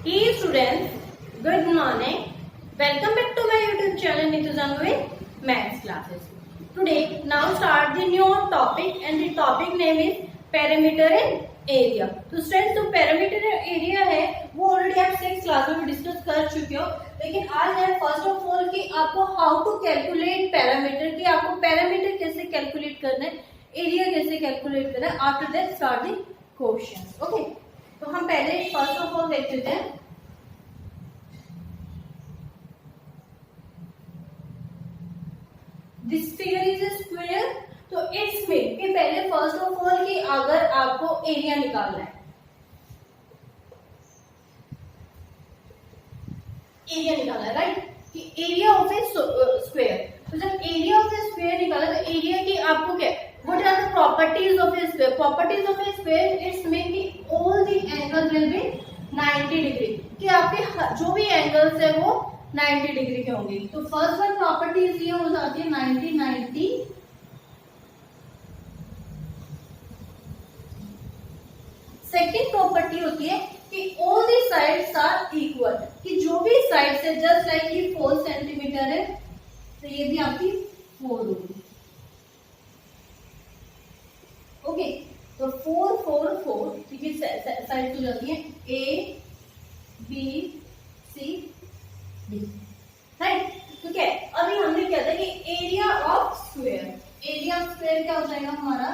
Hey students, good morning. Welcome back to my YouTube channel Nitu Zangwe Maths Classes. Today, now start the new topic and the topic name is perimeter and area. तो students जो perimeter area है वो already आप 6 class में discuss कर चुके हो, लेकिन आज है फर्स्ट ऑफ ऑल कि आपको हाउ टू कैलकुलेट पैरामीटर, कि आपको पैरामीटर कैसे कैलकुलेट करना है, एरिया कैसे कैलकुलेट करना है. After that start the questions. Okay, तो हम पहले फर्स्ट ऑफ ऑल देख लेते हैं. This figure is a square. तो इट्स मीन कि पहले फर्स्ट ऑफ ऑल कि अगर आपको एरिया निकालना है, एरिया निकालना है राइट, कि एरिया ऑफ ए स्क्वायर. तो जब एरिया ऑफ ए स्क्वायर निकाला तो एरिया की आपको क्या, what are the properties of a square. Properties of a square it's mean कि all the angles will be 90 degree, कि आपके जो भी एंगल्स है वो 90 डिग्री के होंगे. तो फर्स्ट वन प्रॉपर्टीज ये हो जाती है 90 90. सेकेंड प्रॉपर्टी होती है कि all the sides are equal, कि जो भी साइड्स है जस्ट लाइक ये 4 सेंटीमीटर है तो ये भी आपकी 4 होगी. ओके, तो 4 4 4 ठीक है, साइड हो जाती है A B C D right. तो क्या है, अभी हमने क्या था कि area of square, area of square क्या हो जाएगा हमारा,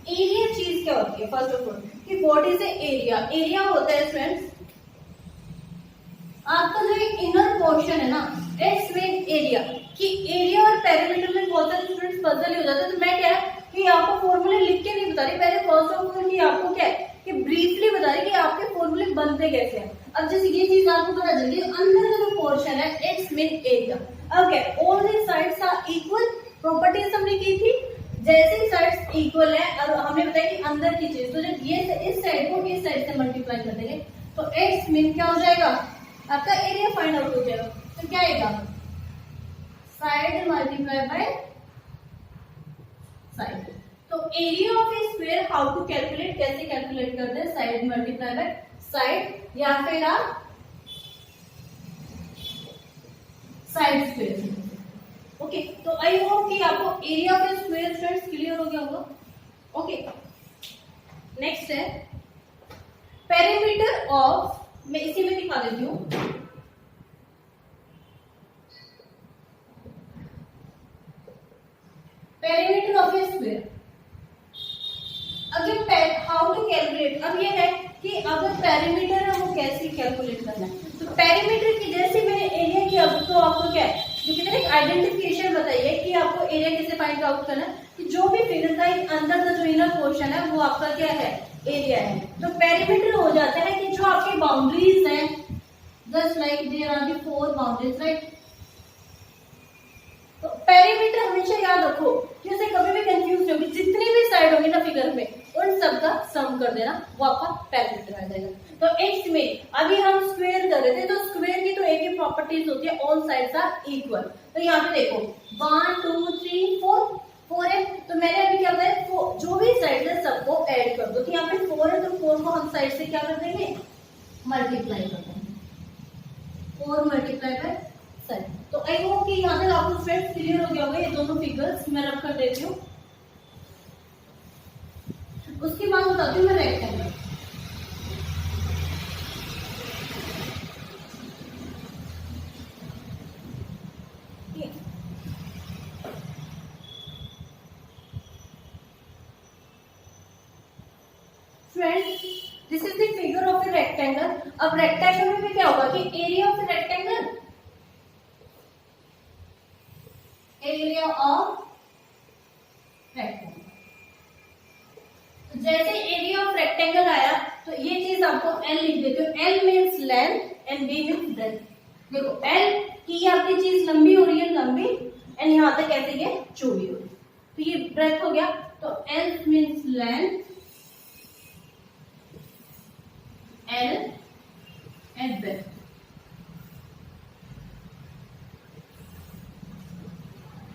एरिया चीज क्या होती है फर्स्ट ऑफ ऑल कि व्हाट इज एरिया. एरिया होता है स्टूडेंट्स आपका जो इनर पोर्शन है ना, इट्स मीन एरिया. कि एरिया और पेरीमीटर में बहुत सारे स्टूडेंट्स पजल ही हो जाते हैं. तो मैं क्या है कि आपको फॉर्मूले लिख के नहीं बता रही, पहले फर्स्ट ऑफ ऑल कि आपको क्या है कि ब्रीफली बता रही कि आपके फॉर्मूले बनते कैसे हैं. अब जैसे ये चीज आपको पता चल गई, अंदर का जो पोर्शन है it's mean area. Okay, all the sides are equal. Properties हमने की थी जैसे ही साइड्स इक्वल है और हमने बताया कि अंदर की चीज, तो जब ये इस साइड को इस साइड से मल्टीप्लाई कर देंगे तो इट्स मीन क्या हो जाएगा, आपका एरिया फाइंड आउट हो जाएगा. तो क्या आएगा, साइड मल्टीप्लाई बाय साइड. तो area of a square how to calculate, कैसे कैलकुलेट करते हैं, साइड मल्टीप्लाई बाय साइड या फिर आप साइड स्क्वायर. ओके, तो आई होप कि आपको area of a square students clear हो गया होगा. ओके, नेक्स्ट है पेरीमीटर ऑफ, मैं इसी में दिखा देती हूँ. पेरीमीटर ऑफ ए स्क्वायर, अगर हाउ टू कैलकुलेट, अब ये है कि अगर पेरीमीटर है वो कैसे कैलकुलेट करना है. तो पेरीमीटर की जैसे मैंने एरिया किया तो आपको क्या है जो कितने आइडेंटिफिकेशन बताइए कि आपको एरिया कैसे फाइंड आउट करना है, कि जो भी फिगर का अंदर का जो इनर पोर्शन है वो आपका क्या है, एरिया है. तो पेरीमीटर हो जाता है कि जो आपकी बाउंड्रीज हैं, just like there are the 4 boundaries right. तो पेरीमीटर हमेशा याद रखो कि उसे कभी भी कंफ्यूज होगी, जितनी भी साइड होगी ना फिगर में उन सब का सम कर देना, वो आपका पेरीमीटर आ जाएगा. तो इट्स में अभी हम स्क्वायर कर रहे थे, तो स्क्वायर की तो एक ही प्रॉपर्टीज होती है, ऑल साइड्स आर इक्वल. तो यहाँ पे देखो 1 2 3 4 4 है, तो मैंने अभी क्या बताया, जो भी साइड है सबको ऐड कर दो. तो यहाँ पे 4 है तो 4 को हम साइड से क्या कर देंगे, मल्टीप्लाई कर देंगे, 4 मल्टीप्लाई बाय साइड. तो आई होप कि यहाँ तक आपको स्ट्रेट क्लियर हो गया होगा. ये दोनों फिगर्स मैं रख कर देती हूँ. उसके बाद बताती हूँ मैं rectangle. Friends, this is the figure of a rectangle. अब रेक्टेंगल में भी क्या होगा कि area of a rectangle, area of rectangle. तो जैसे एरिया ऑफ रेक्टेंगल आया तो ये चीज आपको एल लिख देते हो. L means length and B means breadth. देखो एल की ये आपकी चीज लंबी हो रही है, लंबी, एंड यहां तक कैसे ये चौड़ी हो रही है, तो ये ब्रेड्थ हो गया. तो L means length, L and breadth.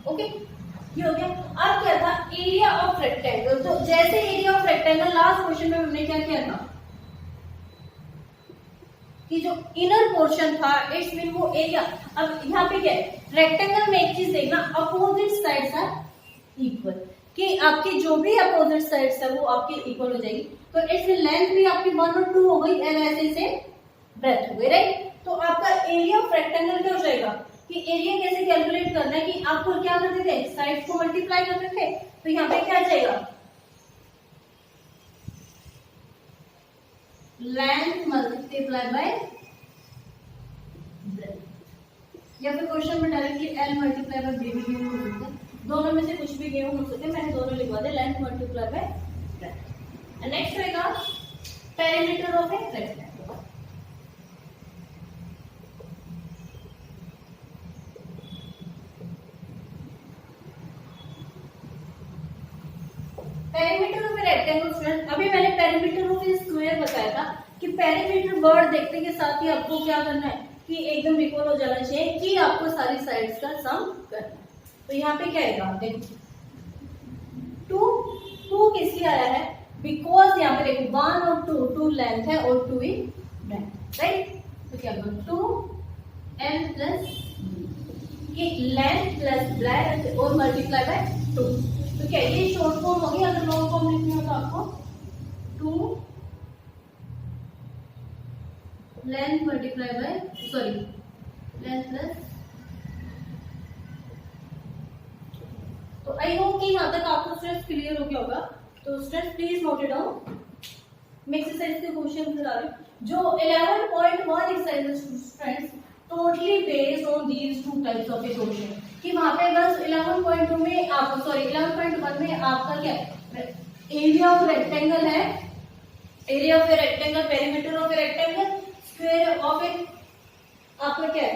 Okay, ये हो गया. अब क्या था, एरिया ऑफ रेक्टेंगल. तो जैसे area of rectangle last question में हमने क्या किया था, कि जो इनर पोर्शन था इट्स मीन वो एरिया। अब यहाँ पे क्या है, रेक्टेंगल में एक चीज देखना, अपोजिट साइड्स आर इक्वल, कि आपकी जो भी अपोजिट साइड्स है वो आपकी इक्वल हो जाएगी। तो इट्स लेंथ भी आपकी 1 और 2 हो गई एंड ऐसे से ब्रेथ हो गई, राइट। तो आपका एरिया ऑफ रेक्टेंगल क्या हो जाएगा, कि एरिया कैसे कैलकुलेट करना है, कि आपको क्या करते थे, साइड्स को मल्टीप्लाई करते थे। तो यहाँ पे क्या आ जाएगा, लेंथ मल्टीप्लाई बाय ब्रेथ, या फिर क्वेश्चन में directly L multiply by B भी गिवन हो सकता है, दोनों में से कुछ भी गिवन हो सकता है, मैंने दोनों लिखवा दिया, length multiply by breadth. And next रहेगा perimeter of a rectangle. Perimeter of a rectangle student, अभी मैंने पेरीमीटर ऑफ ए स्क्वायर बताया था कि पेरीमीटर वर्ड देखने के साथ ही आपको क्या करना है, कि एकदम इक्वल हो जाना चाहिए, कि आपको सारी साइड्स का सम करना है। तो यहाँ पे क्या आएगा, देखो 2 किसलिए आया है, बिकॉज यहाँ पे देखो 1 और 2 लेंथ है और 2 ही ब्रेथ, राइट। तो क्या होगा 2l प्लस ये लेंथ प्लस ब्रेथ और मल्टीप्लाई बाय 2। तो क्या ये शॉर्ट फॉर्म होगी, अगर लॉन्ग फॉर्म लिखनी हो तो आपको 2 length multiply by length plus. तो आई होप कि यहाँ तक आपको स्ट्रेस क्लियर हो गया होगा। तो stress please note it down. मैं एक्सरसाइज के क्वेश्चन बता रही हूँ जो 11.1 exercise students totally based on these 2 types of A question, कि वहां पे बस 11.2 में आपको 11.1 में आपका क्या है, एरिया ऑफ रेक्टेंगल है, area of a rectangle, perimeter of a rectangle, square of a, आपका क्या है,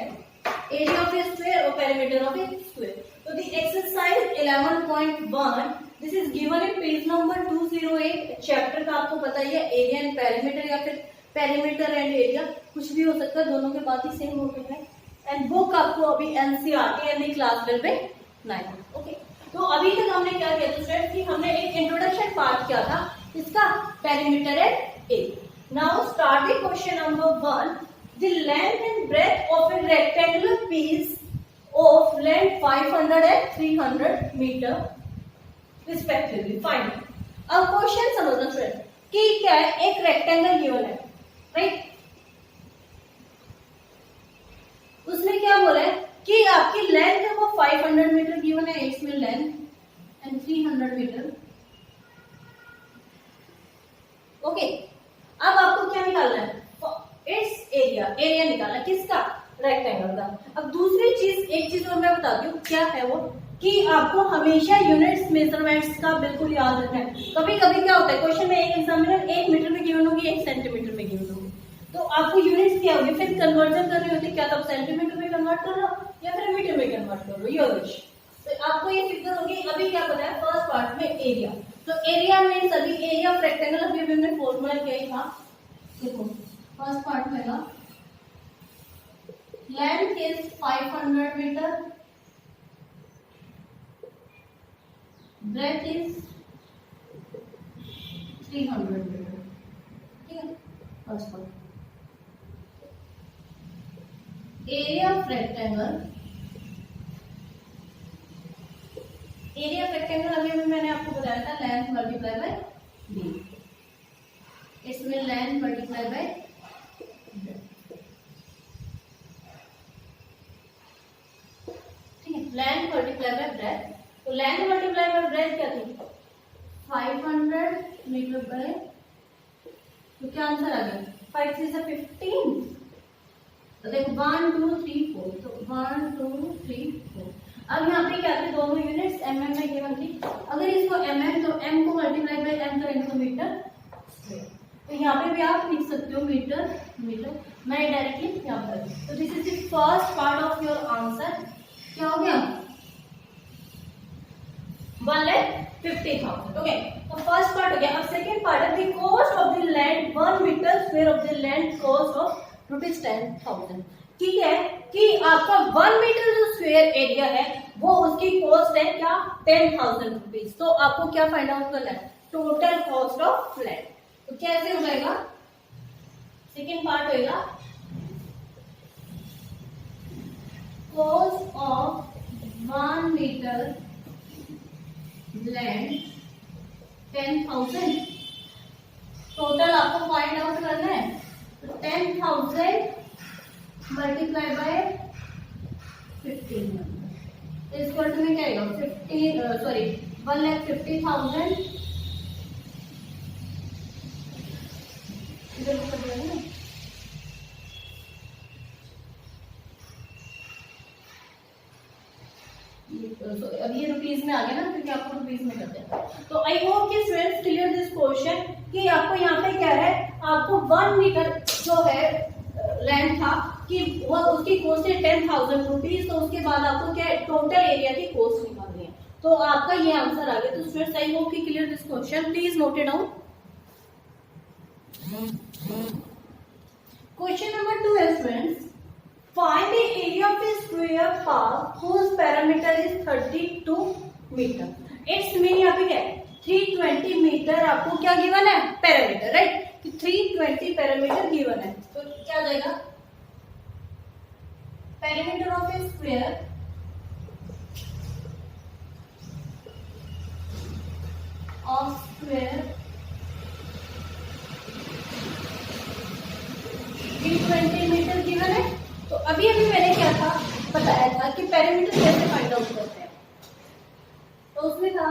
एरिया ऑफ ए स्क्वायर और पेरीमीटर ऑफ ए स्क्वायर। तो the exercise 11.1 this is given in page number 208। Chapter का आपको पता ही है, एरिया एंड पेरीमीटर या फिर पेरीमीटर एंड एरिया, कुछ भी हो सकता है, दोनों के बात ही सेम होते हैं। एंड बुक आपको अभी एनसीईआरटी यानी क्लास 12 में 9। ओके, तो अभी तक हमने क्या किया था स्टूडेंट, कि हमने एक इंट्रोडक्शन पार्ट किया था इसका, perimeter and area. Now start the question number 1। The length and breadth of a rectangular piece of length 500 and 300 metre respectively find. अब क्वेश्चन समझना स्टूडेंट, कि क्या है, एक रेक्टेंगल गिवन है, राइट। उसमें क्या बोला है कि आपकी लेंथ है वो 500 मीटर गिवन है, इसमें लेंथ एंड 300 मीटर। ओके, अब आपको क्या निकालना है, इट्स एरिया निकालना है, किसका, रेक्टेंगल का। अब दूसरी चीज, एक चीज और मैं बताती हूँ, क्या है वो, कि आपको हमेशा यूनिट्स मेजरमेंट्स का बिल्कुल याद रखना है। कभी कभी क्या होता है, क्वेश्चन में एक एग्जामिनर 1 मीटर में गिवन होगी, 1 सेंटीमीटर में गिवन होगी, तो आपको यूनिट्स क्या होगी, फिर कन्वर्जन करनी होती है, क्या तब सेंटीमीटर में कन्वर्ट कर रहे हो या फिर मीटर में कन्वर्ट कर रहे हो, योर विश। तो आपको ये फिगर होगी। अभी क्या पता है, फर्स्ट पार्ट में एरिया, तो एरिया मींस अभी एरिया ऑफ रेक्टेंगल, अभी हमने फॉर्मूला क्या ही था, देखो फर्स्ट पार्ट में ना length is 500 metre, breadth is 300 metre, ठीक है। First part area of rectangle, area of rectangle अभी मैंने आपको बताया था लेंथ मल्टीप्लाई बाय बी, इसमें लेंथ मल्टीप्लाई बाय, ठीक है, लेंथ मल्टीप्लाई बाय ब्रेथ। तो लेंथ मल्टीप्लाई बाय ब्रेथ क्या थी, 500 मीटर बाय, तो क्या आंसर आ गया, 5 से 15। तो देखो 1 2 3 4, तो 1 2 3 4। अब यहाँ पे क्या थे, दोनों यूनिट्स mm में गिवन थी, अगर इसको mm तो m को मल्टीप्लाई बाय m करेंगे तो मीटर स्क्वायर। तो यहाँ पे भी आप लिख सकते हो मीटर मीटर, मैं डायरेक्टली यहाँ पर। तो this is the first part of your answer. क्या हो गया, 1,50,000। ओके, तो फर्स्ट पार्ट हो गया। अब सेकंड पार्ट है, the cost of the land 1 metre square of the land cost of ₹10,000। ठीक है, कि आपका 1 मीटर जो स्क्वायर एरिया है वो उसकी कॉस्ट है क्या, 10,000 रुपीज। तो आपको क्या फाइंड आउट करना है, टोटल कॉस्ट ऑफ लैंड। तो कैसे हो जाएगा, सेकेंड पार्ट होगा cost of 1 meter land 10,000। Total आपको फाइंड आउट करना है, तो 10,000 मल्टीप्लाई बाय 15 इस वर्ड में क्या आएगा 1,50,000 इधर ऊपर जाएगा ना। अब ये रुपीज में आ गया ना, क्योंकि आपको रुपीज में करते हैं। तो आई होप कि स्टूडेंट्स क्लियर दिस क्वेश्चन कि आपको यहाँ पे क्या है, आपको 1 मीटर जो है लैंड था कि वो उसकी कॉस्ट है 10,000 रुपीज। तो उसके बाद आपको क्या है, टोटल एरिया की कॉस्ट निकालनी है। तो आपका ये आंसर आ गया। तो स्टूडेंट्स आई होप कि clear this question, please note it down. Question number 2 है students, find the area of a square park whose parameter is 32 metre. It's mean यहाँ पे क्या है 320 मीटर आपको क्या गिवन है, पैरामीटर, राइट। कि 320 पैरामीटर गिवन है, तो क्या आ जाएगा parameter of a square square 320 metre given है। तो अभी अभी मैंने क्या था बताया था कि पैरामीटर कैसे फाइंड आउट करते हैं। तो उसमें था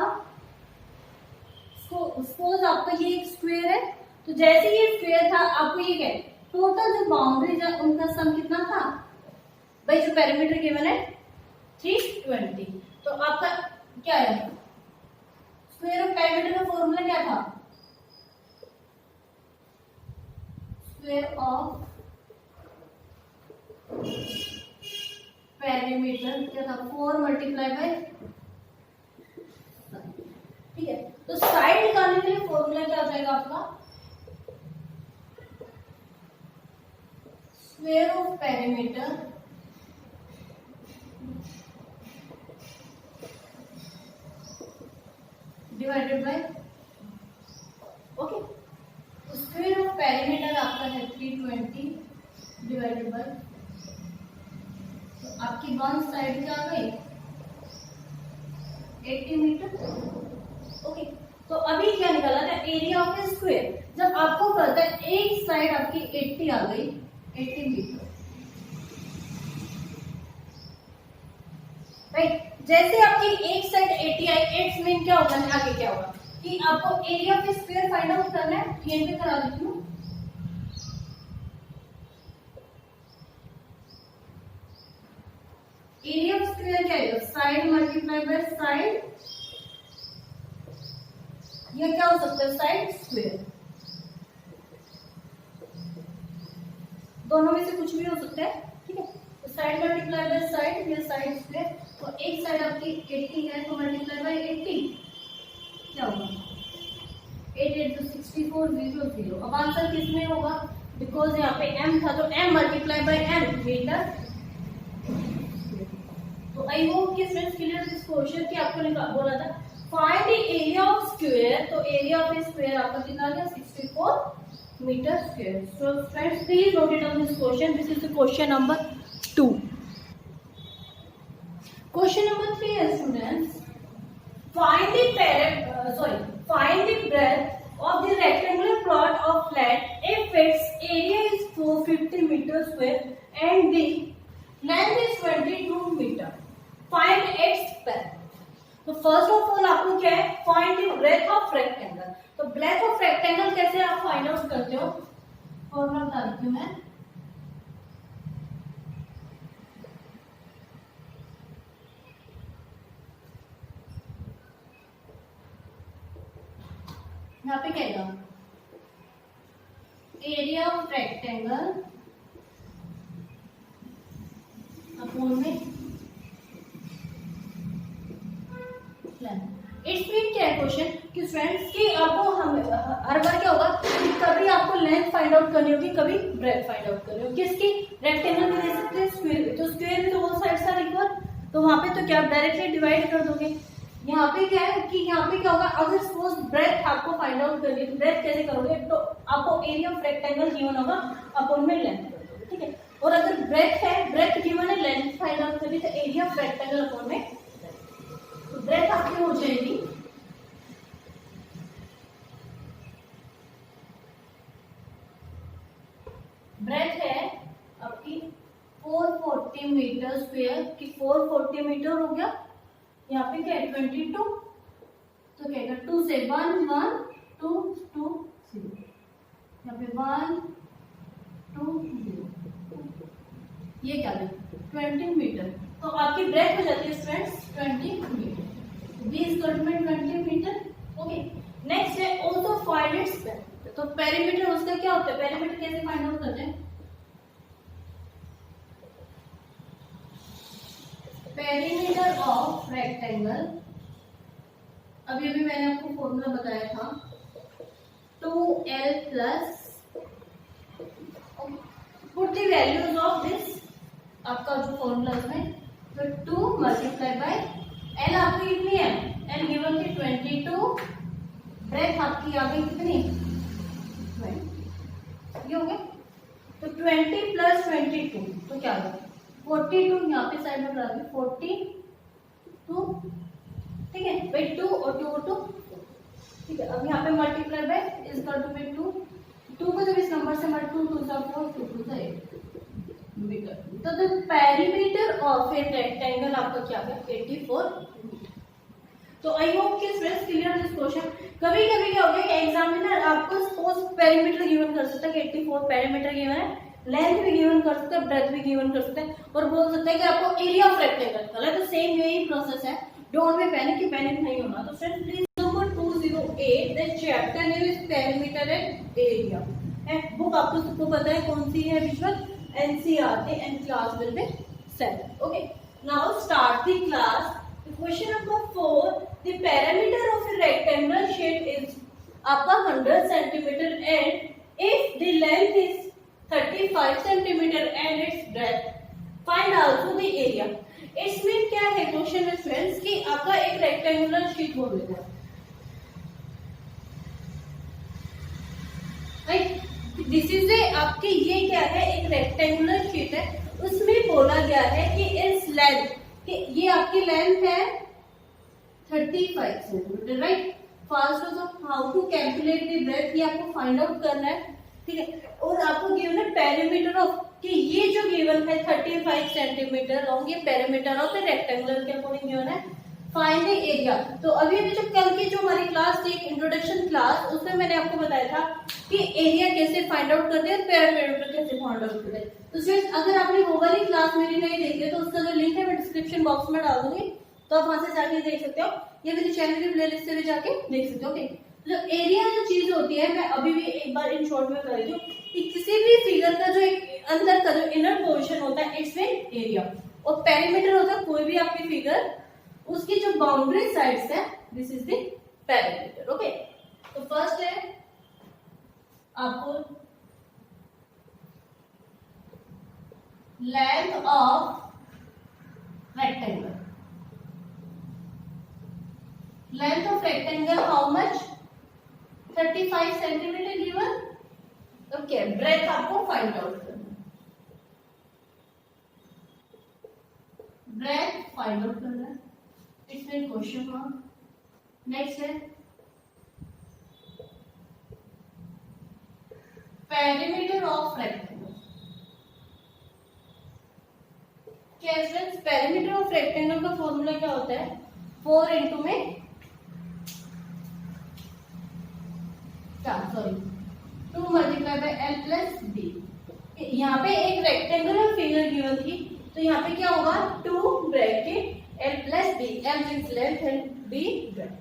सपोज आपका ये एक स्क्वायर है, तो जैसे ये स्क्वायर था आपको ये क्या है, टोटल जो बाउंड्रीज है उनका सम कितना था भाई, जो पैरामीटर गिवन है 320। तो आपका क्या है स्क्वायर ऑफ पैरामीटर का फॉर्मूला क्या था, स्क्वायर ऑफ पैरामीटर क्या था 4 मल्टीप्लाई बाय, ठीक है। तो साइड निकालने के लिए फॉर्मूला क्या हो जाएगा आपका, square of parameter divided by, okay. तो स्क्वायर ऑफ पैरामीटर आपका है 320 डिवाइडेड बाय, तो आपकी वन साइड क्या आ गई 80 मीटर, ओके। तो अभी क्या निकाला था एरिया ऑफ ए स्क्वायर। जब आपको पता है एक साइड आपकी 80 आ गई, 80 मीटर, राइट। जैसे आपकी एक साइड 80 आई, इट्स मीन क्या होगा, आगे क्या होगा कि आपको area of a square find out करना है। यहीं पे करा देती हूँ, एरिया ऑफ स्क्वायर क्या है, साइड मल्टीप्लाई बाय साइड, यह क्या हो सकता है साइड स्क्वायर, दोनों में से कुछ भी हो सकता है, ठीक है। तो साइड मल्टीप्लाई बाय साइड, ये साइड स्क्वायर। तो एक साइड आपकी 80 है तो मल्टीप्लाई बाय 80 क्या होगा 8 8 तो 64 0 0। अब आंसर किसमें होगा, बिकॉज यहाँ पे m था तो m multiply by m metre. तो आई होप कि स्टूडेंट्स क्लियर दिस क्वेश्चन कि आपको बोला था find the area of square. तो एरिया ऑफ ए स्क्वायर आपका कितना आ गया 64 metre square. So friends please note it down this question, this is the question number 2। Question number 3 है students, find the breadth of the rectangular plot of land if its area is 450 meter square and the length is 22 meter. Find its breadth. तो first of all आपको क्या है find the breadth of rectangle. तो breadth of rectangle कैसे आप find out करते हो, formula बता देती हूँ मैं। यहाँ पे क्या है एरिया ऑफ रेक्टेंगल अपोन में इट्स मीन क्या है क्वेश्चन कि फ्रेंड्स कि आपको हर बार क्या होगा कि कभी आपको लेंथ फाइंड आउट करनी होगी, कभी ब्रेथ फाइंड आउट करनी होगी। किसकी, रेक्टेंगल में दे सकते हैं स्क्वायर में, तो स्क्वायर में तो वो साइड्स आर इक्वल, तो वहां पे तो क्या डायरेक्टली डिवाइड कर दोगे। यहाँ पे क्या है कि यहाँ पे क्या होगा, अगर सपोज ब्रेथ आपको फाइंड आउट करनी है तो ब्रेथ कैसे करोगे, तो आपको एरिया ऑफ रेक्टेंगल गिवन होगा अपॉन में लेंथ कर दोगे, ठीक है। और अगर ब्रेथ है, ब्रेथ गिवन है, लेंथ फाइंड आउट करनी, तो एरिया ऑफ रेक्टेंगल अपॉन में तो ब्रेथ आपकी हो जाएगी ब्रेथ है आपकी 440 मीटर स्क्वायर की 440 मीटर हो गया। यहाँ पे क्या है 22, तो क्या है 2 से 1 1 2 2 0, यहाँ पे 1 2 0, ये क्या है 20 मीटर। तो आपकी ब्रेथ हो जाती है students 20 metre, B is equal to 20 metre. Okay, next है ऑल्सो फाइंड इट्स ब्रेथ। तो पेरीमीटर उसका क्या होता है, पेरीमीटर कैसे फाइंड आउट करते हैं, पेरीमीटर ऑफ रेक्टेंगल, अभी अभी मैंने आपको फॉर्मूला बताया था 2l plus, put the values of this, आपका जो फॉर्मूला है तो 2 मल्टीप्लाई बाय l आपकी कितनी है, l गिवन थी 22, ब्रेथ आपकी आ गई कितनी 20, ये हो गया। तो 20 प्लस 22 तो क्या होगा 42, यहाँ पे साइड में डाल 42, ठीक है भाई 2 और 2 और 2, ठीक है। अब यहाँ पे multiply by is equal to में 2 को जब इस नंबर से मल्टीप्लाई 2 2 4 2 2 से 8 मीटर। तो the perimeter of a rectangle आपका क्या है 84। तो आई होप कि स्टूडेंट्स क्लियर दिस क्वेश्चन। कभी कभी क्या होगा कि एग्जामिनर आपको सपोज पेरीमीटर गिवन कर सकता है कि 84 पेरीमीटर गिवन है, लेंथ भी गिवन कर सकते हैं, ब्रेथ भी गिवन कर सकते हैं, और बोल सकते हैं कि आपको एरिया ऑफ रेक्टेंगल निकालना है। तो सेम यही प्रोसेस है, डोंट बी पैनिक कि पैनिक नहीं होना। तो friends please number 208 the chapter name is perimeter and area. Book आपको सबको पता है कौन सी है visual, NCERT, and class will be 7। Okay, now start the class. Question number 4, the parameter of a rectangular shape is आपका 100 centimetre and if the length is 35 centimetre and it's breath find also the area. इसमें क्या है question में friends कि आपका एक rectangular sheet बोल देता है, राइट। दिस इज ए आपके ये क्या है एक रेक्टेंगुलर शीट है, उसमें बोला गया है कि इस लेंथ कि ये आपकी लेंथ है 35 centimetre, right. First of how to calculate the breadth ये आपको फाइंड आउट करना है, ठीक है। और आपको गिवन है पेरीमीटर ऑफ कि ये जो गिवन है 35 सेंटीमीटर लॉन्ग, ये पेरीमीटर ऑफ द रेक्टेंगुलर के अकॉर्डिंग गिवन है। Find the area. तो अभी अभी जो कल की जो हमारी क्लास थी इंट्रोडक्शन क्लास, उसमें मैंने आपको बताया था कि एरिया कैसे फाइंड आउट करते हैं और पेरीमीटर कैसे फाइंड आउट करते हैं। तो फ्रेंड्स अगर आपने वो वाली क्लास मेरी नहीं देखी है तो उसका जो लिंक है मैं डिस्क्रिप्शन बॉक्स में डाल दूंगी, तो आप वहां से जाके देख सकते हो, या मेरे चैनल की प्लेलिस्ट से भी जाके देख सकते हो। ओके, जो एरिया जो चीज होती है, मैं अभी भी एक बार इन शॉर्ट में कर रही हूँ कि किसी भी फिगर का जो एक अंदर का जो इनर पोर्शन होता है इट्स मीन एरिया, और पेरीमीटर होता है कोई भी आपकी फिगर उसकी जो बाउंड्री साइड्स है, this is the perimeter. Okay, तो फर्स्ट है आपको length of rectangle, length of rectangle how much 35 centimetre given. Okay, breadth आपको फाइंड आउट करना, ब्रेथ फाइंड आउट करना है, इसमें क्वेश्चन मार्क। नेक्स्ट है पेरीमीटर ऑफ रेक्टेंगल। क्या फ्रेंड्स पेरीमीटर ऑफ रेक्टेंगल का फॉर्मूला क्या होता है 4 इंटू में sorry 2 multiply by L plus B. यहाँ पे एक रेक्टेंगुलर फिगर गिवन थी, तो यहाँ पे क्या होगा 2 bracket L plus B, L means length and B breadth.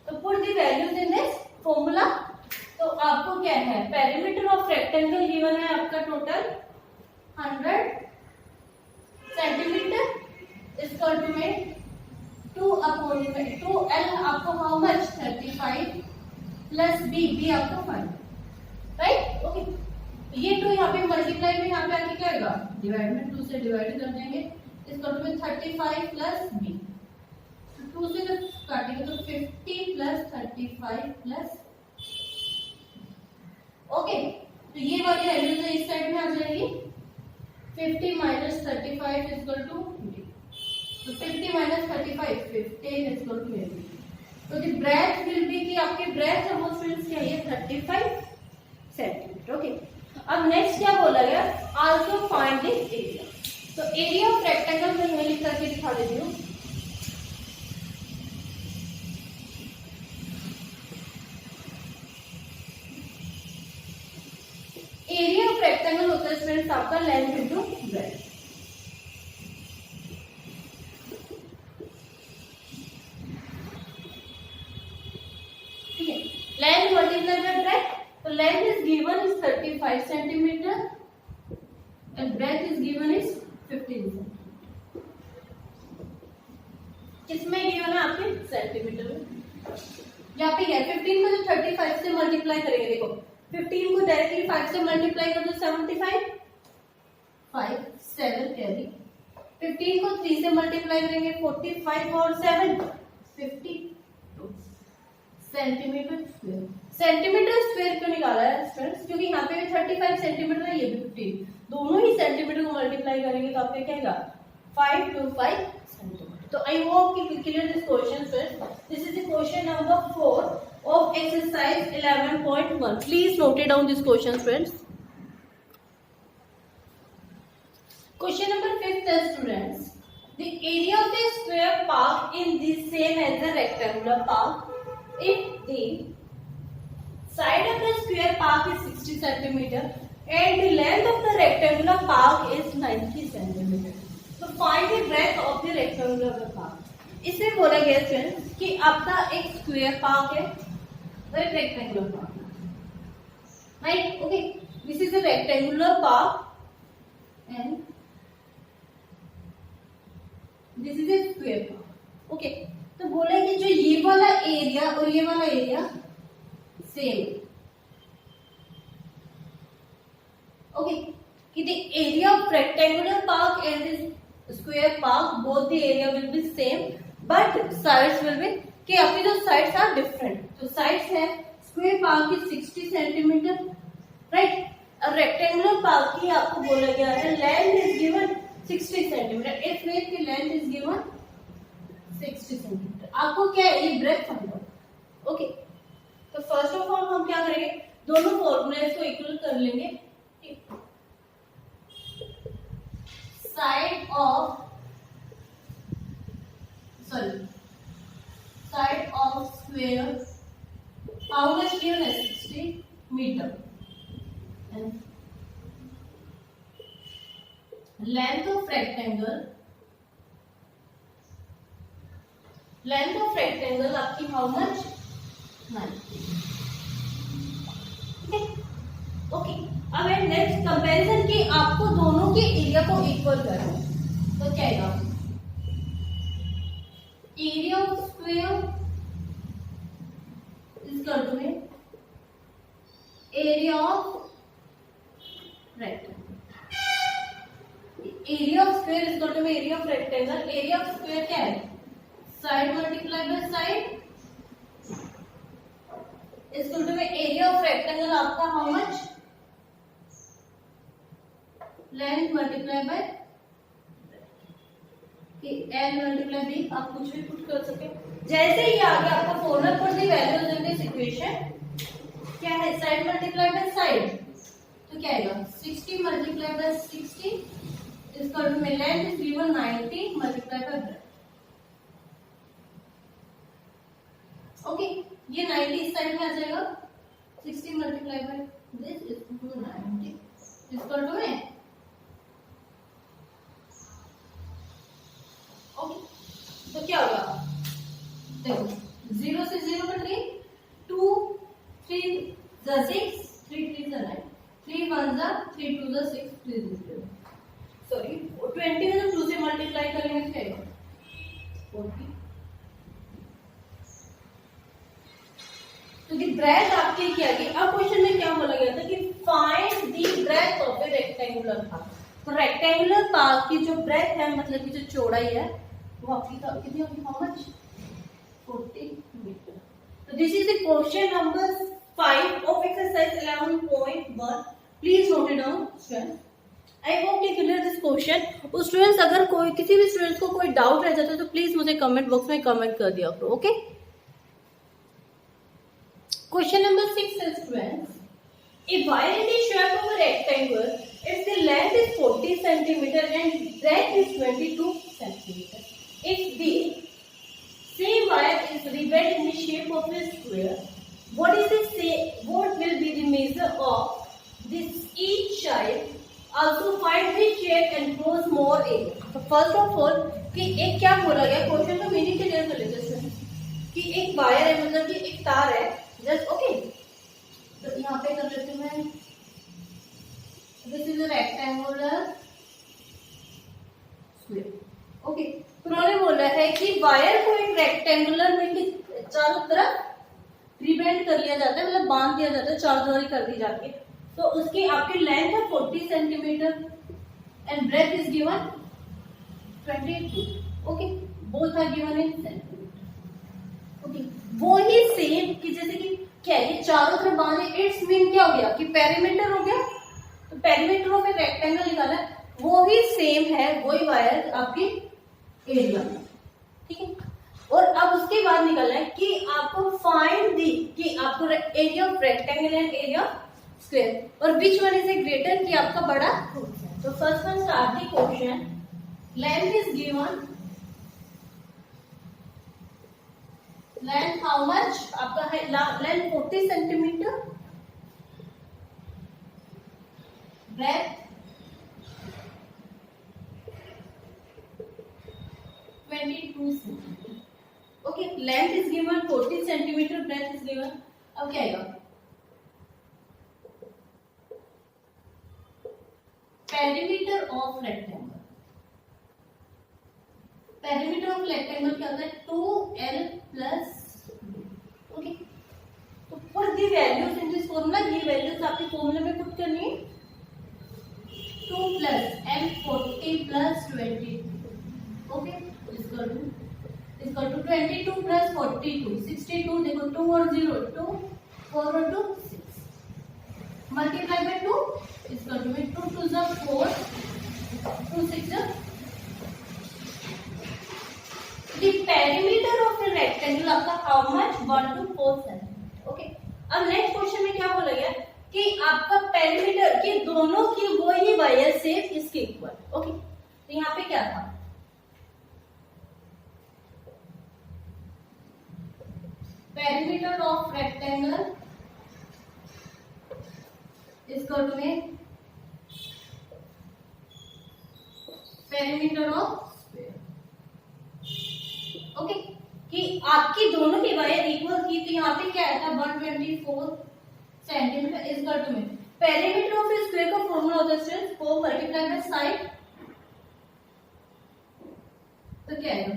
तो put the values in this formula. तो आपको क्या है पेरीमीटर ऑफ रेक्टेंगल गिवन है आपका टोटल 100 सेंटीमीटर इक्वल टू में 2 अपॉन में 2l आपको हाउ मच 35 प्लस बी आपको 5, राइट। ओके, ये 2 यहाँ पे मल्टीप्लाई में यहाँ पे आके क्या आएगा डिवाइड में 2 से डिवाइड कर देंगे, इक्वल टू में 35 प्लस बी, 2 से जब काटेंगे तो 50 प्लस 35 प्लस। ओके, तो ये वाली वैल्यू तो इस साइड में आ जाएगी 50 minus 35 is equal to 20. So 50 minus 35, 15 is equal to 20. So the breadth will be कि आपके breadth है वो स्टूडेंट्स क्या है 35 सेंटीमीटर. ओके, अब नेक्स्ट क्या बोला गया, आल्सो फाइंड द एरिया. तो एरिया ऑफ रेक्टेंगल में यही लिख करके दिखा देती हूँ. एरिया ऑफ रेक्टेंगल होता है स्टूडेंट्स आपका लेंथ इनटू ब्रेड्थ. ठीक है, लेंथ मल्टीप्लाई बाय ब्रेड्थ. तो length is given is 35 centimetre and breadth is given is 15 centimetre. किसमें गिवन है आपके सेंटीमीटर में. यहाँ पे क्या 15 को जो 35 से मल्टीप्लाई करेंगे, देखो 15 को डायरेक्टली 5 से मल्टीप्लाई कर दो 75, 5 7 कैरी. 15 को 3 से मल्टीप्लाई करेंगे 45 और 7 52 सेंटीमीटर स्क्वायर. सेंटीमीटर स्क्वायर क्यों निकाला है स्टूडेंट्स, क्योंकि यहाँ पे भी 35 सेंटीमीटर है, ये भी 15, दोनों ही सेंटीमीटर को मल्टीप्लाई करेंगे तो आपका क्या आएगा 525 सेंटीमीटर. तो आई होप कि clear this question friends. This is the question number 4 of exercise 11.1. Please note it down this question friends. Question number 5 is students, the area of the square park in the same as the rectangular park if the side of the square park is 60 centimeter and the length of the rectangular park is 90 centimeter. So find the breadth of the rectangular park. इसमें बोला गया friends कि आपका एक square park है और एक rectangular park, right. Okay, this is a rectangular park and this is a square park. Okay, तो बोला कि जो ये वाला एरिया और ये वाला एरिया सेम. ओके, कि the area of rectangular park and this square park both the area will be same but sides will be कि आपकी जो साइड्स आर डिफरेंट. तो साइड्स है स्क्वायर पार्क की 60 सेंटीमीटर, राइट. और रेक्टेंगुलर पार्क की आपको बोला गया है लेंथ इज गिवन 60 सेंटीमीटर. इस वेट की लेंथ इज गिवन 60 सेंटीमीटर. आपको क्या है ये ब्रेथ फाइंड आउट. ओके, तो फर्स्ट ऑफ ऑल हम क्या करेंगे, दोनों फॉर्मूलेस को इक्वल कर लेंगे. Side of side of square, how much given is 60 meter and length of rectangle आपकी how much 90. ओके, अब है नेक्स्ट कंपैरिजन कि आपको दोनों के एरिया को इक्वल करना है. तो क्या आएगा, area of square is equal to area of rectangle. Area of square is equal to area of rectangle. Area of square क्या है, side multiply by side is equal to area of rectangle आपका how much, length multiply by L multiply B. आप कुछ भी put कर सके. जैसे ही आगे आपका formula for the values in this equation क्या है, साइड मल्टीप्लाई बाय साइड. तो क्या आएगा 60 multiply by 60 is equal to length is given 90 multiply by breadth. Okay, ये 90 इस साइड में आ जाएगा, 60 multiply by this is equal to 90 is equal to में. तो क्या होगा, देखो 0 से 0 कट गई, 2 3 6 3 3 9 3 1 3 2 6 3 0 सॉरी 20 में 2 से मल्टीप्लाई करेंगे तो क्या आएगा 40. तो दी ब्रेथ आपकी क्या गई. अब क्वेश्चन में क्या बोला गया था कि find the breadth of the rectangular park. तो रेक्टेंगुलर पार्क की जो ब्रेथ है मतलब की जो चौड़ाई है वो आपकी कितनी होगी, हाउ मच 40 मीटर. तो this is the question number 5 of exercise 11.1. Please note it down, friends. I hope you clear this question. उस स्टूडेंट्स अगर कोई किसी भी स्टूडेंट्स को कोई डाउट रह जाता है तो प्लीज मुझे कमेंट बॉक्स में कमेंट कर दिया करो। Okay, question number 6 is students, a wire in the shape of a rectangle, if the length is 40 centimeter and breadth is 22 centimeter, if the same wire is riveted in the shape of a square, what will be the measure of this each side? Also find the shape and close more area. तो first of all कि एक क्या बोला गया, question का meaning clear कर लेते हैं कि एक वायर है, मतलब कि एक तार है जस्ट। ओके, तो यहाँ पे कर लेती हूँ मैं, this is a rectangular square. Okay, तो उन्होंने बोला है कि वायर को एक रेक्टेंगुलर में चारों तरफ रिबेंड कर लिया जाता है, मतलब बांध दिया जाता है, चारदुआरी कर दी जाती है। तो उसकी आपकी लेंथ है 40 centimetre and breadth is given 22। Okay, both are given in centimetre. Okay, वो ही सेम कि जैसे कि क्या है, ये चारों तरफ बांधे, इट्स मीन क्या हो गया कि पेरीमीटर हो गया। तो पेरीमीटर ऑफ एक रेक्टेंगल निकाला है, वो ही सेम है, वही वायर आपकी एरिया में। ठीक है, और अब उसके बाद निकालना है कि आपको फाइंड दी कि आपको area of rectangle and area square, और which one is a greater, कि आपका बड़ा। तो first one start the question, length is given, length how much आपका है, length 40 centimeter, breadth 22 centimeter. Okay, length is given 40 centimeter, breadth is given. अब क्या आएगा, perimeter of rectangle. Perimeter of rectangle क्या होता है, 2l प्लस। ओके, तो put the values in this formula, ये वैल्यूज आपके फॉर्मूले में पुट करनी है। 2 प्लस m 40 प्लस 22। ओके, इसका टू 22 प्लस 42 62। देखो 2 और 0 2, 4 और 2 6, मल्टीप्लाई बाय 2 इसका 2 2 जा 4, 2 6 जा। The perimeter of a rectangle आपका how much, 1 to 4 centimetre. Okay, अब नेक्स्ट क्वेश्चन में क्या बोला गया कि आपका पेरीमीटर के दोनों की वो ही वायर से इसके इक्वल। ओके, तो यहाँ पे क्या था, पेरीमीटर ऑफ रेक्टेंगल इसका में पेरीमीटर ऑफ स्क्वायर। ओके, कि आपकी दोनों की वायर इक्वल थी, तो यहाँ पे क्या आया था 124 सेंटीमीटर इसका टू में। पेरीमीटर ऑफ स्क्वायर का फॉर्मूला होता है सिर्फ 4 मल्टीप्लाई बाय साइड, तो क्या आएगा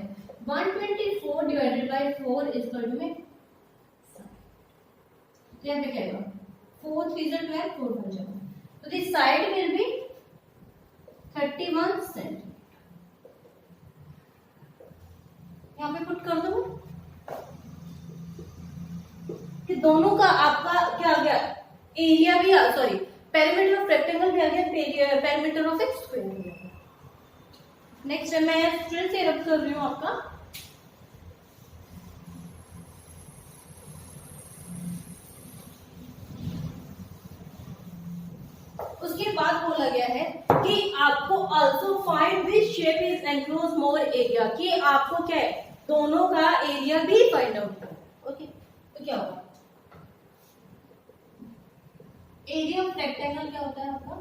124 डिवाइडेड बाय 4 इसका टू में। तो यहाँ पे क्या आएगा 4 3 जा 12, 4 1 जा, तो this side will be 31 centimetre. यहाँ पे पुट कर दो कि दोनों का आपका क्या आ गया, एरिया भी, सॉरी पेरीमीटर ऑफ रेक्टेंगल भी आ गया, पेरीमीटर ऑफ एक स्क्वायर भी आ गया। नेक्स्ट मैं स्टूडेंट से रब कर रही हूँ आपका, उसके बाद बोला गया है कि आपको also find which shape is enclose more area, कि आपको क्या है दोनों का एरिया भी फाइंड आउट करना। ओके, तो क्या होगा, एरिया ऑफ रेक्टेंगल क्या होता है आपका,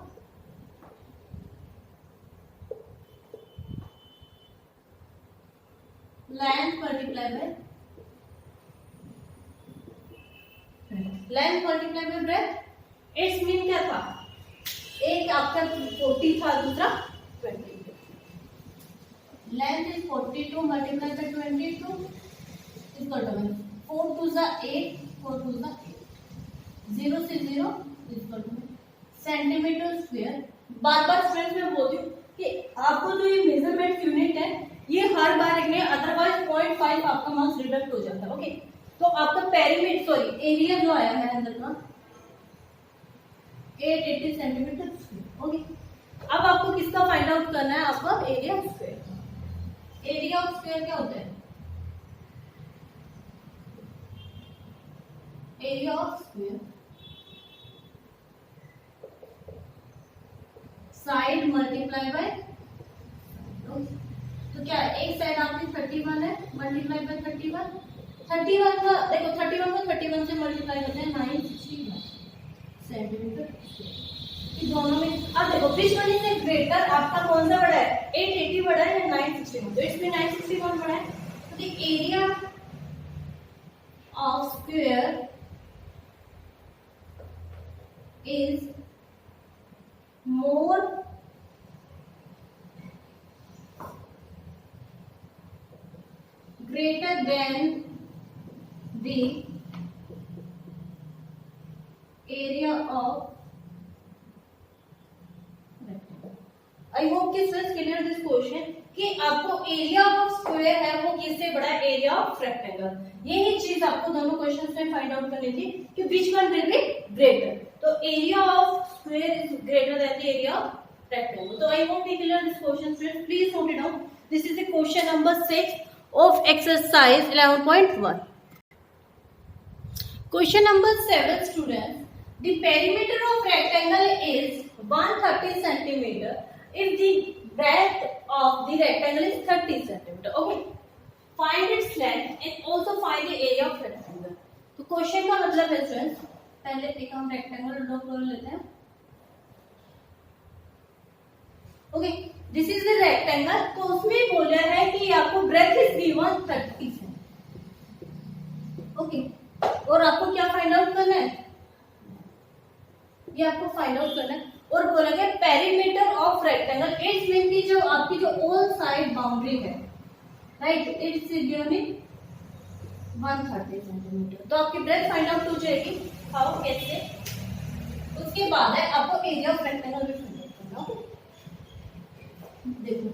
length multiply by breath. It's mean क्या था, एक आपका 40 था, दूसरा 20। लेंथ इज 42 मल्टीप्लाई बाय 22 इसका डबल 4 2 जा 8, 4 2 जा 8, 0 से 0 इसका सेंटीमीटर स्क्वायर। बार बार स्टूडेंट्स मैं बोलती हूँ कि आपको जो ये मेजरमेंट यूनिट है ये हर बार लिखने, अदरवाइज 0.5 आपका मार्क्स डिडक्ट हो जाता है। ओके, तो आपका पेरीमीटर सॉरी एरिया जो आया है अंदर का 880 सेंटीमीटर। ओके, अब आपको किसका फाइंड आउट करना है, आपका area of square. Area of square क्या होता है, area of square side multiply bye, तो क्या एक साइड आपकी 31 है मल्टीप्लाई बाय 31, 31 का देखो 31 को 31 से मल्टीप्लाई करते हैं 961 सेंटीमीटर। दोनों में अब देखो विच वन इज ग्रेटर, आपका कौन सा बड़ा है, 880 बड़ा है या 961, तो इसमें 961 बड़ा है। तो the area of square is more greater than the area of rectangle। I hope कि स्टूडेंट्स क्लियर दिस क्वेश्चन कि आपको एरिया ऑफ स्क्वायर है वो किससे बड़ा है, एरिया ऑफ रेक्टेंगल। यही चीज आपको दोनों क्वेश्चंस में फाइंड आउट करनी थी कि which one will be greater. तो area of square is greater than the area of rectangle. तो I hope you clear this question students, please note it down. This is the question number 6 of exercise 11.1. Question number 7 students, the perimeter of rectangle is 130 centimeter if the breadth of the rectangle is 30 centimeter. Okay, find its length and also find the area of rectangle। तो question का मतलब है students, पहले एक हम rectangle draw कर लेते हैं। Okay, this is the rectangle, तो उसमें बोला है कि आपको ब्रेथ इज गिवन 30 है। ओके, और आपको क्या फाइंड आउट करना है, ये आपको फाइंड आउट करना है। और बोला गया perimeter of rectangle, it's mean की जो आपकी जो ऑल साइड बाउंड्री है, right, it's given in 130 centimetre. तो आपकी ब्रेथ फाइंड आउट हो जाएगी, हाउ, कैसे। उसके बाद है आपको एरिया ऑफ रेक्टेंगल भी फाइंड आउट करना है। देखो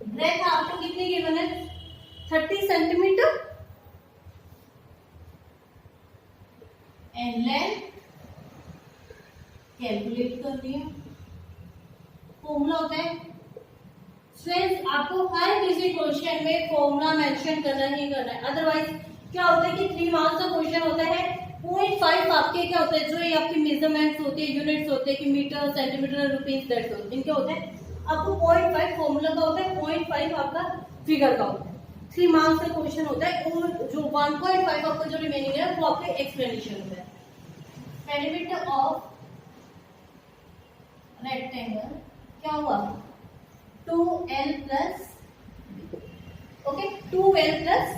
ब्रेथ आपको कितनी गिवन है, 30 सेंटीमीटर, एंड लेंथ कैलकुलेट करनी है। फॉर्मूला होता है स्टूडेंट्स, आपको हर किसी क्वेश्चन में फॉर्मूला मेंशन करना ही करना है, अदरवाइज क्या होता है कि 3 मार्क्स का क्वेश्चन होता है, 0.5 आपके क्या होता है, जो ये आपके मेजरमेंट्स होते हैं, यूनिट्स होते हैं कि मीटर सेंटीमीटर रुपीज दैट्स होते हैं, इनके होते हैं आपको 0.5 फॉर्मूला का होता है, 0.5 आपका फिगर का होता है। 3 मार्क्स का क्वेश्चन होता है, और जो 1.5 आपका जो रिमेनिंग है वो आपके एक्सप्लेनेशन होता है। पेरीमीटर ऑफ रेक्टेंगल क्या हुआ, 2l plus, okay 2l plus,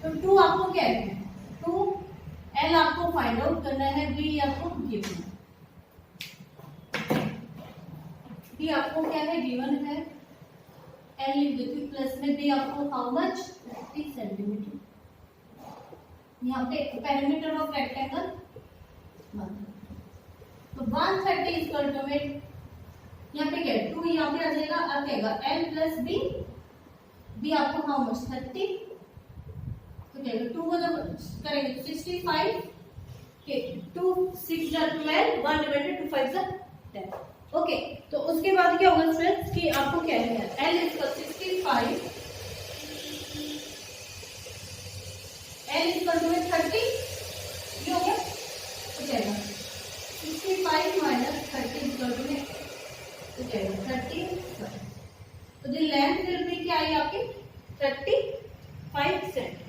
तो 2 आपको क्या है, 2l आपको फाइंड आउट करना है, b आपको गिवन है, b आपको क्या है गिवन है, l लिख देती प्लस में b आपको हाउ मच 30 सेंटीमीटर। यहाँ पे पेरीमीटर ऑफ रेक्टेंगल 1, तो 130 इक्वल टू में यहाँ पे क्या है 2, यहाँ पे आ जाएगा, अब क्या l प्लस b आपको हाउ मच 30, तो क्या 2 को जब करेंगे तो 65 के 2 6 जा 12, 1 डिवाइडेड 2 5 जा 10। ओके, तो उसके बाद क्या होगा स्टूडेंट्स कि आपको क्या है l equal 65, l equal to 30, ये हो गया, तो क्या है 65 माइनस 30 इक्वल टू तो क्या है 30, तो द लेंथ विल बी क्या आई आपकी 35 सेंटीमीटर।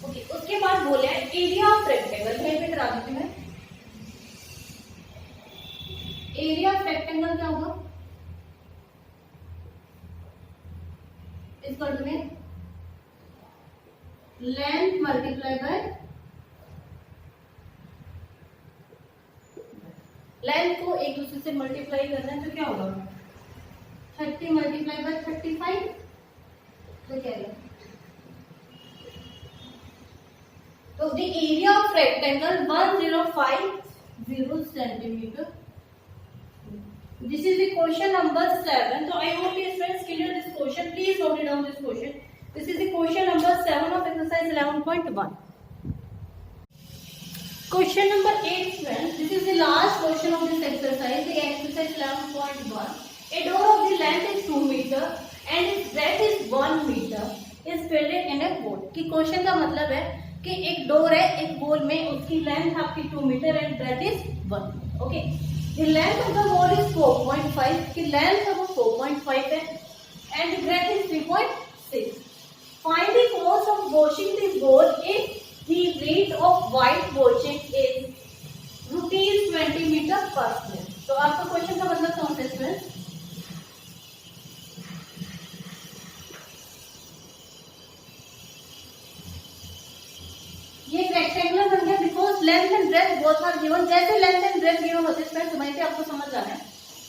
ओके, उसके बाद बोले एरिया ऑफ रेक्टेंगल, यहीं पे करा देती मैं, एरिया ऑफ रेक्टेंगल क्या होगा, इक्वल टू में लेंथ मल्टीप्लाई बाय लेंथ को एक दूसरे से मल्टीप्लाई करना है, तो क्या होगा 30 मल्टीप्लाई बाय 35, तो क्या है, तो the area of rectangle 1050 centimetre. This is the question number 7। तो I hope you students clear this question, please note it down this question. This is the question number 7 of exercise 11.1। Question number 8, friends. This is the last question of this exercise, the exercise 11.1. A door of the length is 2 meter and its breadth is 1 meter is filled in a bowl. कि question का मतलब है कि एक door है, एक बोल में, उसकी लेंथ आपकी 2 metre and breadth is 1. Okay, the length of the wall is 4.5, की लेंथ है वो 4.5 है and breadth is 3.6. Find the cost of washing this wall if the rate of white washing is ₹20 meter per minute. तो आपका question का मतलब कौन सा है स्टूडेंट? ये रेक्टेंगुलर बन गया because length and breadth both are given. जैसे लेंथ एंड ब्रेथ गिवन होते हैं तो वहीं पे आपको समझ जाना है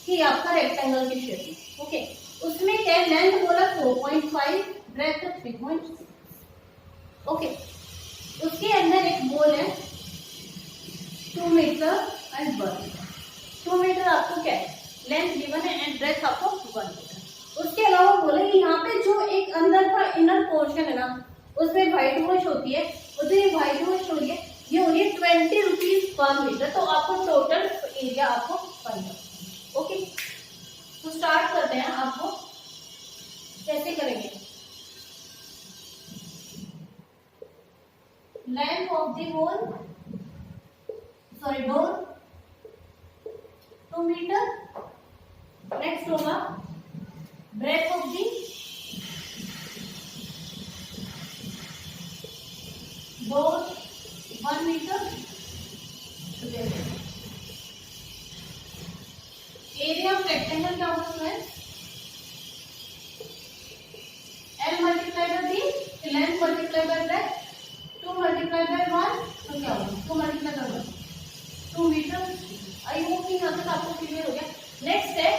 कि आपका रेक्टेंगल की शेप है. ओके, उसमें क्या है, लेंथ बोला 4.5, ब्रेथ 3.6. ओके, उसके अंदर एक बोल है 2 मीटर एंड 1 मीटर. 2 मीटर आपको क्या है, लेंथ गिवन है एंड ब्रेथ आपको 1 मीटर. उसके अलावा बोले कि यहाँ पे जो एक अंदर का इनर पोर्शन है ना, उसमें व्हाइट वॉश होती है, वो जो ये व्हाइट वॉश हो रही है ये हो रही है 20 रुपीज पर मीटर. तो आपको टोटल एरिया आपको फाइंड आउट. ओके, तो स्टार्ट करते हैं. आपको कैसे करेंगे? Length of the wall, door 2 meter. Next होगा breadth of the door 1 meter. Area of rectangle क्या होगा है, L multiply by the, length multiply by breadth, 2 multiply by 1 तो क्या होगा, 2 multiply by 1, 2 meter. I hope कि यहाँ तक आपको क्लियर हो गया. नेक्स्ट है,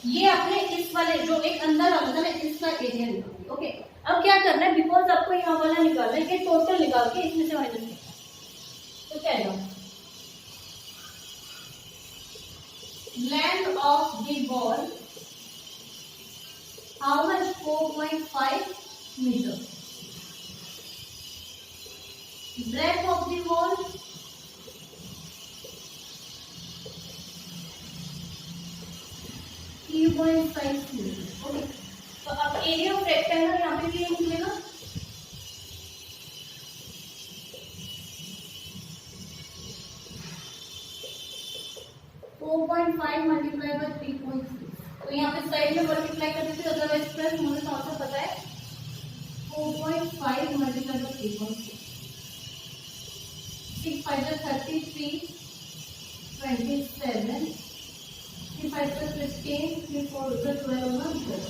ये आपने इस वाले जो एक अंदर वाला था ना, इसका एरिया निकालिए. ओके, अब क्या करना है, बिकॉज आपको यहाँ वाला निकालना है कि टोटल निकाल के इसमें से माइनस करना. तो क्या आएगा, length of the wall how much, 4.5 metre. Breadth of the wall 3.5 metre. Okay, तो अब एरिया ऑफ रेक्टेंगल यहाँ पे भी निकलेगा. .5 मल्टीप्लाई बाय 3.6. तो यहाँ पे साइड में मल्टीप्लाई कर देते, अदरवाइज प्लस मुझे कौन सा पता है, 4.5 मल्टीप्लाई बाय 3.6. 6 5 33, 27, 3 5 15, 3 4 12, 12.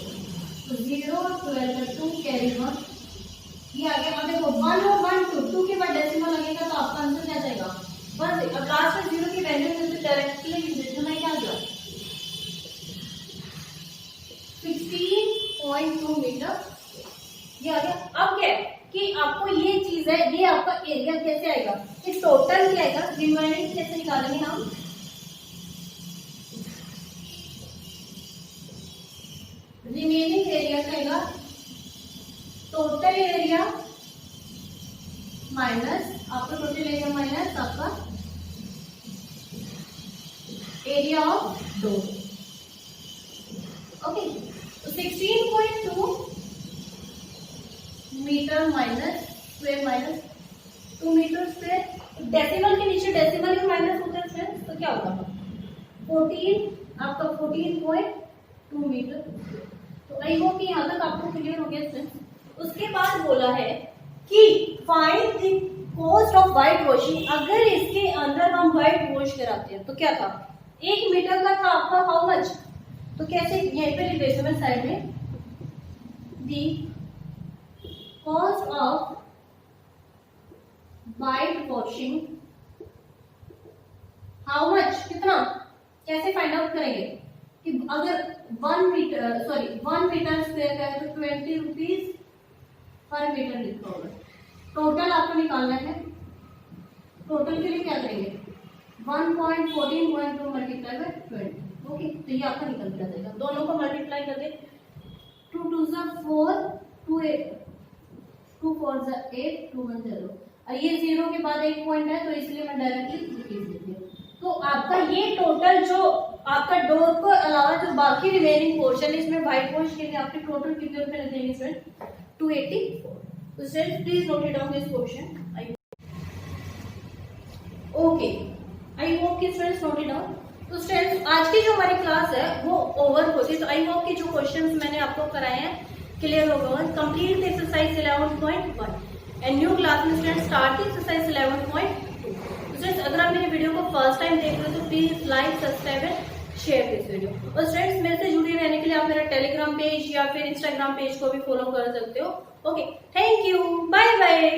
तो 0 12 2 कैरी 1. ये आ गया. अब देखो 1 और 1 2 के बाद डेसिमल लगेगा तो आपका आंसर क्या जाएगा, 1. अब लास्ट में 0 की वैल्यू से डायरेक्टली डिजिटल क्या आ गया, 16.2 मीटर. ये आ गया. अब क्या है कि आपको ये चीज है, ये आपका एरिया कैसे आएगा, कि टोटल क्या आएगा, रिमेनिंग कैसे निकालेंगे हम, रिमेनिंग एरिया का आएगा टोटल एरिया माइनस आपका टोटल एरिया माइनस आपका एरिया ऑफ डोर. ओके, तो 16.2 metre minus square minus 2 metre square. Decimal के नीचे डेसिमल भी माइनस होता है फ्रेंड्स, तो क्या होगा 14 आपका 14.2 मीटर. तो आई होप कि यहाँ तक आपको क्लियर हो गया फ्रेंड्स. उसके बाद बोला है कि find the cost of white washing. अगर इसके अंदर हम व्हाइट वॉश कराते हैं तो क्या था, 1 मीटर का था आपका हाउ मच. तो कैसे, यहीं पे लिख देते हैं साइड में, दी cost of white washing how much, कितना, कैसे फाइंड आउट करेंगे कि अगर 1 मीटर स्क्वायर का है तो 20 रुपीज पर मीटर लिखा होगा. टोटल आपको निकालना है. टोटल के लिए क्या करेंगे, 1.14.2 मल्टीप्लाई बाय 20. ओके, तो ये आपका निकल के आ जाएगा. दोनों को मल्टीप्लाई कर दे, 2 2 4 2 8 2 4 8 2 1 0. और ये 0 के बाद एक पॉइंट है तो इसलिए मैं डायरेक्टली लिख देती हूँ। तो आपका ये टोटल जो आपका डोर को अलावा जो बाकी रिमेनिंग पोर्शन है इसमें व्हाइट वॉश के लिए आपके टोटल कितने रुपए लगेंगे स्टूडेंट? 284। तो student please note it down this question. Okay, I hope कि स्टूडेंट्स नोट इट डाउन। तो स्टूडेंट्स आज की जो हमारी क्लास है वो ओवर होती है, तो आई होप कि जो क्वेश्चंस मैंने आपको कराए हैं क्लियर हो गए। Complete exercise 11.1 and new class में स्टूडेंट स्टार्ट एक्सरसाइज 11.2। स्टूडेंट्स अगर आप मेरे वीडियो को फर्स्ट टाइम देख रहे हो तो please like subscribe and share this video. और स्टूडेंट्स मेरे से जुड़े रहने के लिए आप मेरा टेलीग्राम पेज या फिर इंस्टाग्राम पेज को भी फॉलो कर सकते हो। Okay, thank you, bye bye.